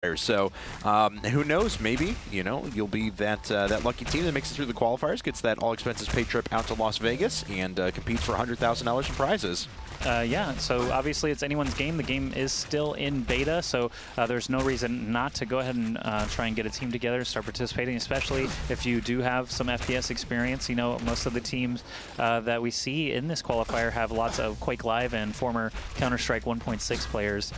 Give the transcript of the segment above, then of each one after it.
So who knows? Maybe you'll be that lucky team that makes it through the qualifiers, gets that all expenses paid trip out to Las Vegas, and competes for $100,000 in prizes. Yeah, so obviously it's anyone's game. The game is still in beta, so there's no reason not to go ahead and try and get a team together, start participating, especially if you do have some FPS experience. Most of the teams that we see in this qualifier have lots of Quake Live and former Counter-Strike 1.6 players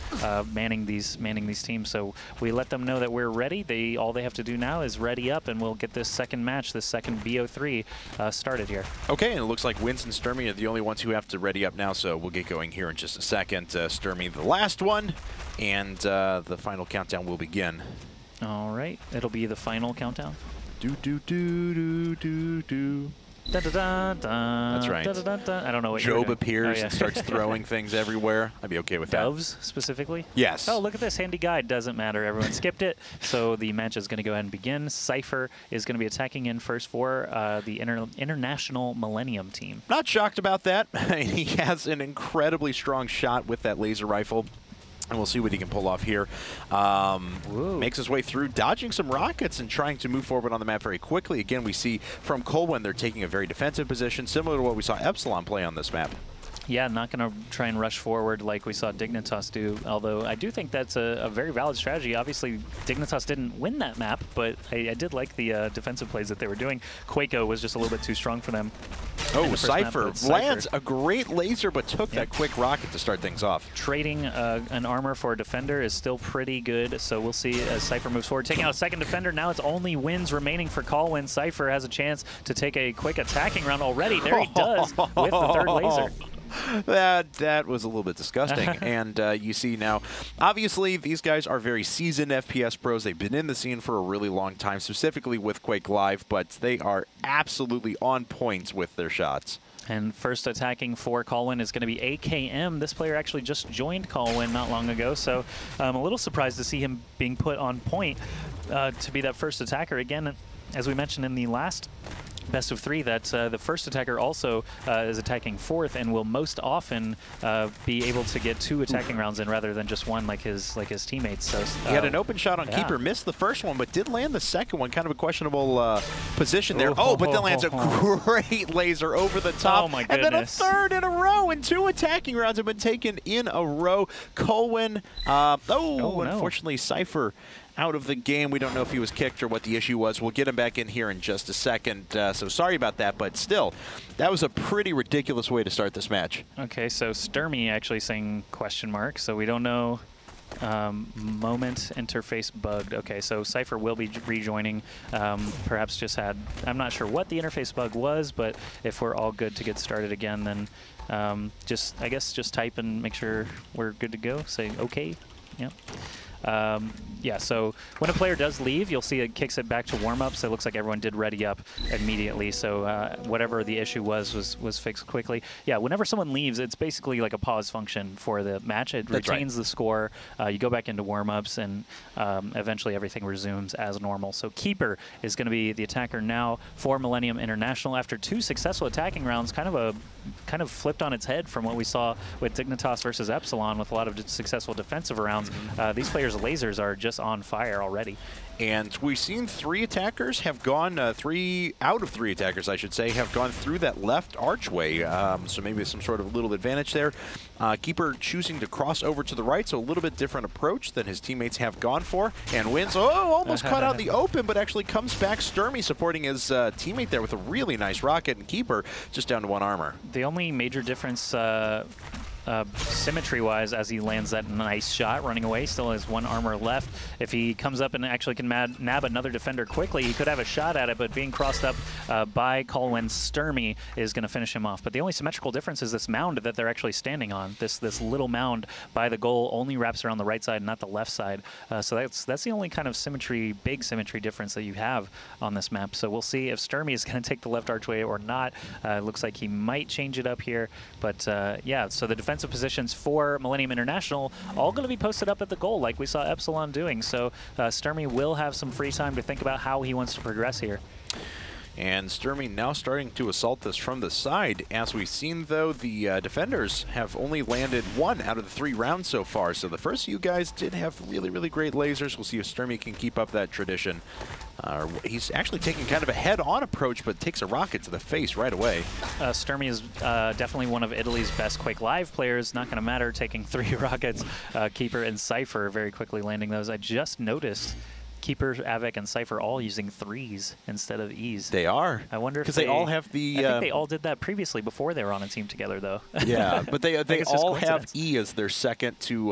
manning these teams. So we let them know that we're ready. All they have to do now is ready up, and we'll get this second match, this second BO3 started here. Okay, and it looks like Wins and Sturmy are the only ones who have to ready up now, so we'll get going here in just a second. Sturmy the last one, and the final countdown will begin. All right, it'll be the final countdown. Do do do do do do. Da, da, da, da. That's right. Da, da, da, da. I don't know what Job appears and starts throwing things everywhere. I'd be okay with Doves, specifically? Yes. Oh, look at this handy guide. Doesn't matter. Everyone skipped it. So the match is going to go ahead and begin. Cypher is going to be attacking in first for the international Millennium team. Not shocked about that. He has an incredibly strong shot with that laser rifle. And we'll see what he can pull off here. Makes his way through, dodging some rockets and trying to move forward on the map very quickly. Again, we see from Colwn, they're taking a very defensive position, similar to what we saw Epsilon play on this map. Yeah, not going to try and rush forward like we saw Dignitas do, although I do think that's a very valid strategy. Obviously, Dignitas didn't win that map, but I did like the defensive plays that they were doing. Quako was just a little bit too strong for them. Oh, Cypher lands a great laser, but took that quick rocket to start things off. Trading an armor for a defender is still pretty good, so we'll see as Cypher moves forward. Taking out a second defender, now it's only Wins remaining for Colwn. Cypher has a chance to take a quick attacking round already. There he does with the third laser. That was a little bit disgusting. And you see now, obviously, these guys are very seasoned FPS pros. They've been in the scene for a really long time, specifically with Quake Live, but they are absolutely on point with their shots. And first attacking for Colwn is going to be AKM. This player actually just joined Colwn not long ago, so I'm a little surprised to see him being put on point to be that first attacker. Again, as we mentioned in the last best of three, that the first attacker also is attacking fourth and will most often be able to get two attacking rounds in rather than just one like his teammates. So he had an open shot on Keeper, missed the first one, but did land the second one. Kind of a questionable position there. But then lands a great laser over the top. Oh my goodness. And then a third in a row, and two attacking rounds have been taken in a row. Colwn, unfortunately, Cypher out of the game. We don't know if he was kicked or what the issue was. We'll get him back in here in just a second. So sorry about that, but still, that was a pretty ridiculous way to start this match. Okay, so Sturmy actually saying question mark, so we don't know. Moment interface bugged. Okay, so Cypher will be rejoining. Perhaps just had, I'm not sure what the interface bug was, but if we're all good to get started again, then I guess just type and make sure we're good to go. Say okay. Yeah. Yeah, so when a player does leave, you'll see it kicks it back to warm-ups. It looks like everyone did ready up immediately, so whatever the issue was fixed quickly. Yeah, whenever someone leaves, it's basically like a pause function for the match. It retains the score. You go back into warm-ups, and eventually everything resumes as normal. So Keeper is going to be the attacker now for Millennium International. After two successful attacking rounds, kind of flipped on its head from what we saw with Dignitas versus Epsilon with a lot of successful defensive rounds. These players' lasers are just on fire already. And we've seen three attackers have gone, 3 out of 3 attackers, I should say, have gone through that left archway. So maybe some sort of little advantage there. Keeper choosing to cross over to the right, so a little bit different approach than his teammates have gone for. And Wins, almost caught out the open, but actually comes back. Sturmy supporting his teammate there with a really nice rocket, and Keeper just down to 1 armor. The only major difference symmetry-wise, as he lands that nice shot running away, still has 1 armor left. If he comes up and actually can nab another defender quickly, he could have a shot at it, but being crossed up by Colwn, Sturmy is going to finish him off. But the only symmetrical difference is this mound that they're actually standing on. This little mound by the goal only wraps around the right side, not the left side. So that's the only kind of big symmetry difference that you have on this map. So we'll see if Sturmy is going to take the left archway or not. It looks like he might change it up here. But yeah, so the defensive positions for Millennium International all going to be posted up at the goal like we saw Epsilon doing. So Sturmy will have some free time to think about how he wants to progress here. And Sturmy now starting to assault this from the side. As we've seen, though, the defenders have only landed 1 out of the 3 rounds so far. So the first few guys did have really, really great lasers. We'll see if Sturmy can keep up that tradition. He's actually taking kind of a head-on approach, but takes a rocket to the face right away. Sturmy is definitely one of Italy's best Quake Live players. Not going to matter, taking 3 rockets. Keeper and Cypher very quickly landing those. I just noticed Keeper, Avik, and Cypher all using 3s instead of Es. They are. I wonder if they all have the. I think they all did that previously before they were on a team together, though. Yeah, but they all have E as their second to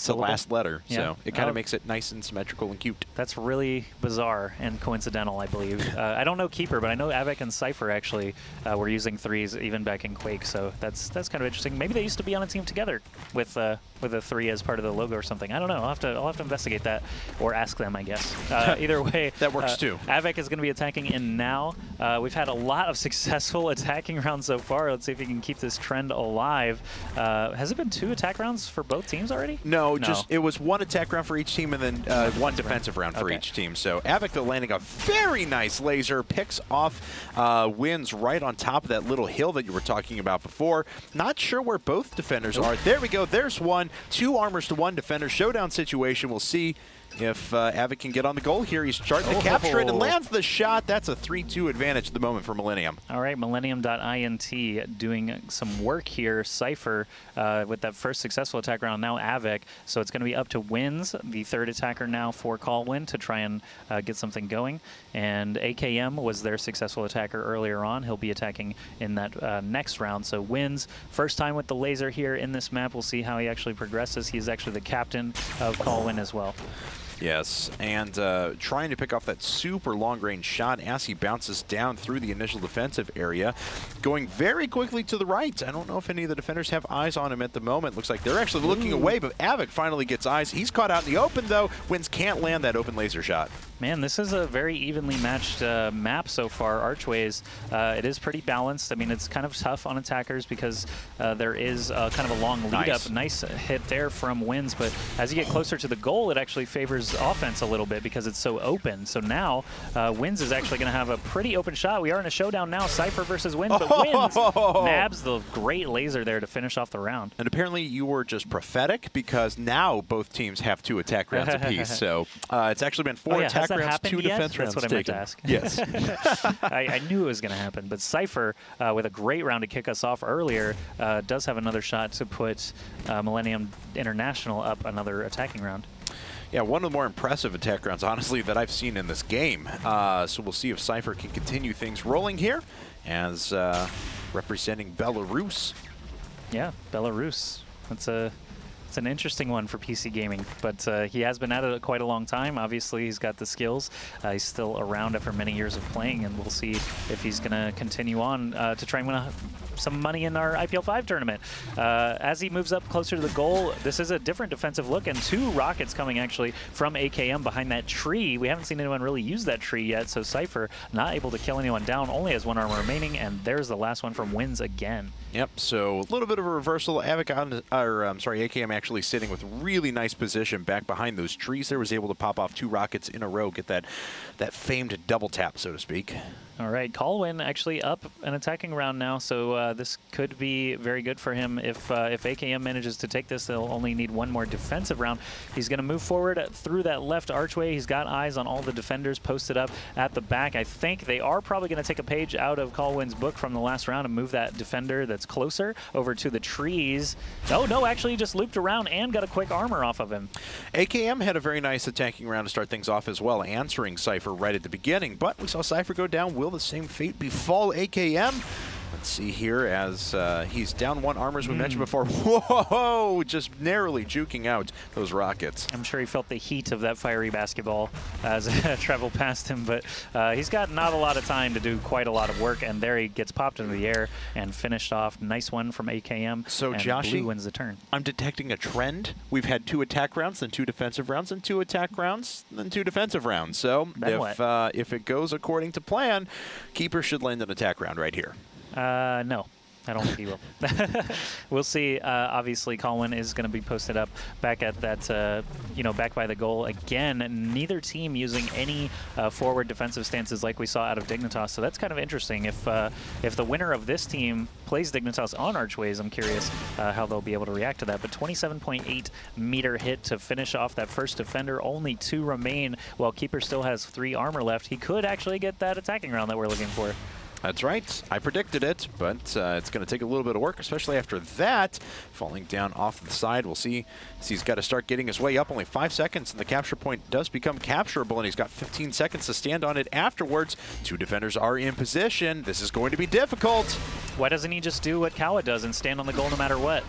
the last letter, yeah. So it kind of makes it nice and symmetrical and cute. That's really bizarre and coincidental, I believe. I don't know Keeper, but I know Avik and Cypher actually were using 3s even back in Quake, so that's kind of interesting. Maybe they used to be on a team together with a 3 as part of the logo or something. I don't know. I'll have to investigate that or ask them, I guess. Either way, that works too. Avik is going to be attacking in now. We've had a lot of successful attacking rounds so far. Let's see if he can keep this trend alive. Has it been 2 attack rounds for both teams already? No, just it was 1 attack round for each team and then 1 defensive round for each team. So Avik, though, landing a very nice laser, picks off wins right on top of that little hill that you were talking about before. Not sure where both defenders are. There we go. There's 1. 2 armors to 1 defender. Showdown situation. We'll see if Avik can get on the goal here. He's starting to capture it and lands the shot. That's a 3-2 advantage at the moment for Millennium. All right, Millenium.int doing some work here. Cypher with that first successful attack round, now Avik. So it's going to be up to Wins, the 3rd attacker now for Colwn, to try and get something going. And AKM was their successful attacker earlier on. He'll be attacking in that next round. So Wins, first time with the laser here in this map. We'll see how he actually progresses. He's actually the captain of Colwn as well. Yes, and trying to pick off that super long-range shot as he bounces down through the initial defensive area. Going very quickly to the right. I don't know if any of the defenders have eyes on him at the moment. Looks like they're actually looking away, but Avik finally gets eyes. He's caught out in the open, though. Wins can't land that open laser shot. Man, this is a very evenly matched map so far. Archways, it is pretty balanced. I mean, it's kind of tough on attackers because there is kind of a long lead-up. Nice hit there from Wins, but as you get closer to the goal, it actually favors offense a little bit because it's so open. So now, Wins is actually going to have a pretty open shot. We are in a showdown now, Cypher versus Wins, but Wins nabs the great laser there to finish off the round. And apparently you were just prophetic because now both teams have 2 attack rounds apiece. So it's actually been 4 attack rounds, 2 defense rounds. That's what I meant to ask. Yes. I knew it was going to happen. But Cypher, with a great round to kick us off earlier, does have another shot to put Millennium International up another attacking round. Yeah, one of the more impressive attack rounds, honestly, that I've seen in this game. So we'll see if Cypher can continue things rolling here as representing Belarus. Yeah, Belarus. It's an interesting one for PC gaming, but he has been at it quite a long time. Obviously, he's got the skills. He's still around after many years of playing, and we'll see if he's going to continue on to try and win some money in our IPL5 tournament. As he moves up closer to the goal, this is a different defensive look, and 2 rockets coming actually from AKM behind that tree. We haven't seen anyone really use that tree yet, so Cypher not able to kill anyone down, only has 1 armor remaining, and there's the last one from Wins again. Yep, so a little bit of a reversal. AKM actually sitting with really nice position back behind those trees there, was able to pop off 2 rockets in a row, get that famed double tap, so to speak. All right, Colwn actually up an attacking round now, so this could be very good for him. If AKM manages to take this, they'll only need 1 more defensive round. He's going to move forward through that left archway. He's got eyes on all the defenders posted up at the back. I think they are probably going to take a page out of Colwyn's book from the last round and move that defender that's closer over to the trees. Oh, no, actually he just looped around and got a quick armor off of him. AKM had a very nice attacking round to start things off as well, answering Cypher right at the beginning, but we saw Cypher go down. Will the same fate befall AKM? Let's see here as he's down 1 armor, as we mentioned before. Whoa! Just narrowly juking out those rockets. I'm sure he felt the heat of that fiery basketball as it traveled past him, but he's got not a lot of time to do quite a lot of work, and there he gets popped into the air and finished off. Nice one from AKM. So, and Joshy, Blue wins the turn. I'm detecting a trend. We've had 2 attack rounds, then 2 defensive rounds, then 2 attack rounds, then 2 defensive rounds. So if it goes according to plan, Keeper should land an attack round right here. No. I don't think he will. We'll see. Obviously, Colwn is going to be posted up back at that, back by the goal again. Neither team using any forward defensive stances like we saw out of Dignitas, so that's kind of interesting. If the winner of this team plays Dignitas on archways, I'm curious how they'll be able to react to that. But 27.8 meter hit to finish off that first defender. Only 2 remain, while Keeper still has 3 armor left. He could actually get that attacking round that we're looking for. That's right. I predicted it, but it's going to take a little bit of work, especially after that. Falling down off the side, we'll see. He's got to start getting his way up. Only 5 seconds, and the capture point does become capturable, and he's got 15 seconds to stand on it afterwards. 2 defenders are in position. This is going to be difficult. Why doesn't he just do what Kawa does and stand on the goal no matter what?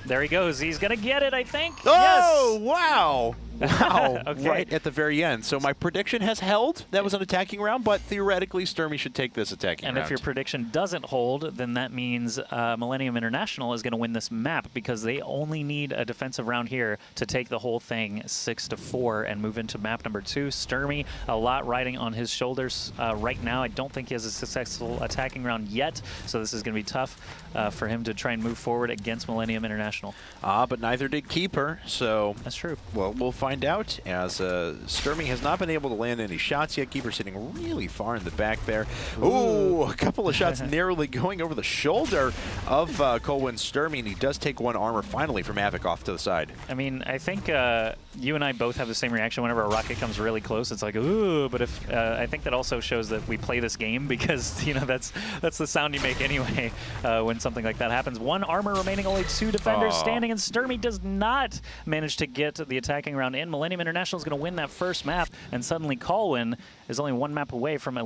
There he goes. He's going to get it, I think. Oh, yes! Wow. Wow. Okay. Right at the very end. So my prediction has held. That was an attacking round, but theoretically, Sturmy should take this attacking round. And if your prediction doesn't hold, then that means Millennium International is going to win this map, because they only need a defensive round here to take the whole thing 6-4 and move into map number 2. Sturmy, a lot riding on his shoulders right now. I don't think he has a successful attacking round yet, so this is going to be tough for him to try and move forward against Millennium International. But neither did Keeper, so... That's true. Well, we'll find out, as Sturmy has not been able to land any shots yet. Keeper sitting really far in the back there. Ooh, a couple of shots narrowly going over the shoulder of Colwn Sturmy, and he does take 1 armor finally from Avic off to the side. I mean, I think you and I both have the same reaction whenever a rocket comes really close. It's like, ooh, but if I think that also shows that we play this game, because that's the sound you make anyway when something like that happens. 1 armor remaining, only 2 defenders standing, and Sturmy does not manage to get the attacking round in. Millennium International is going to win that first map, and suddenly Colwn is only 1 map away from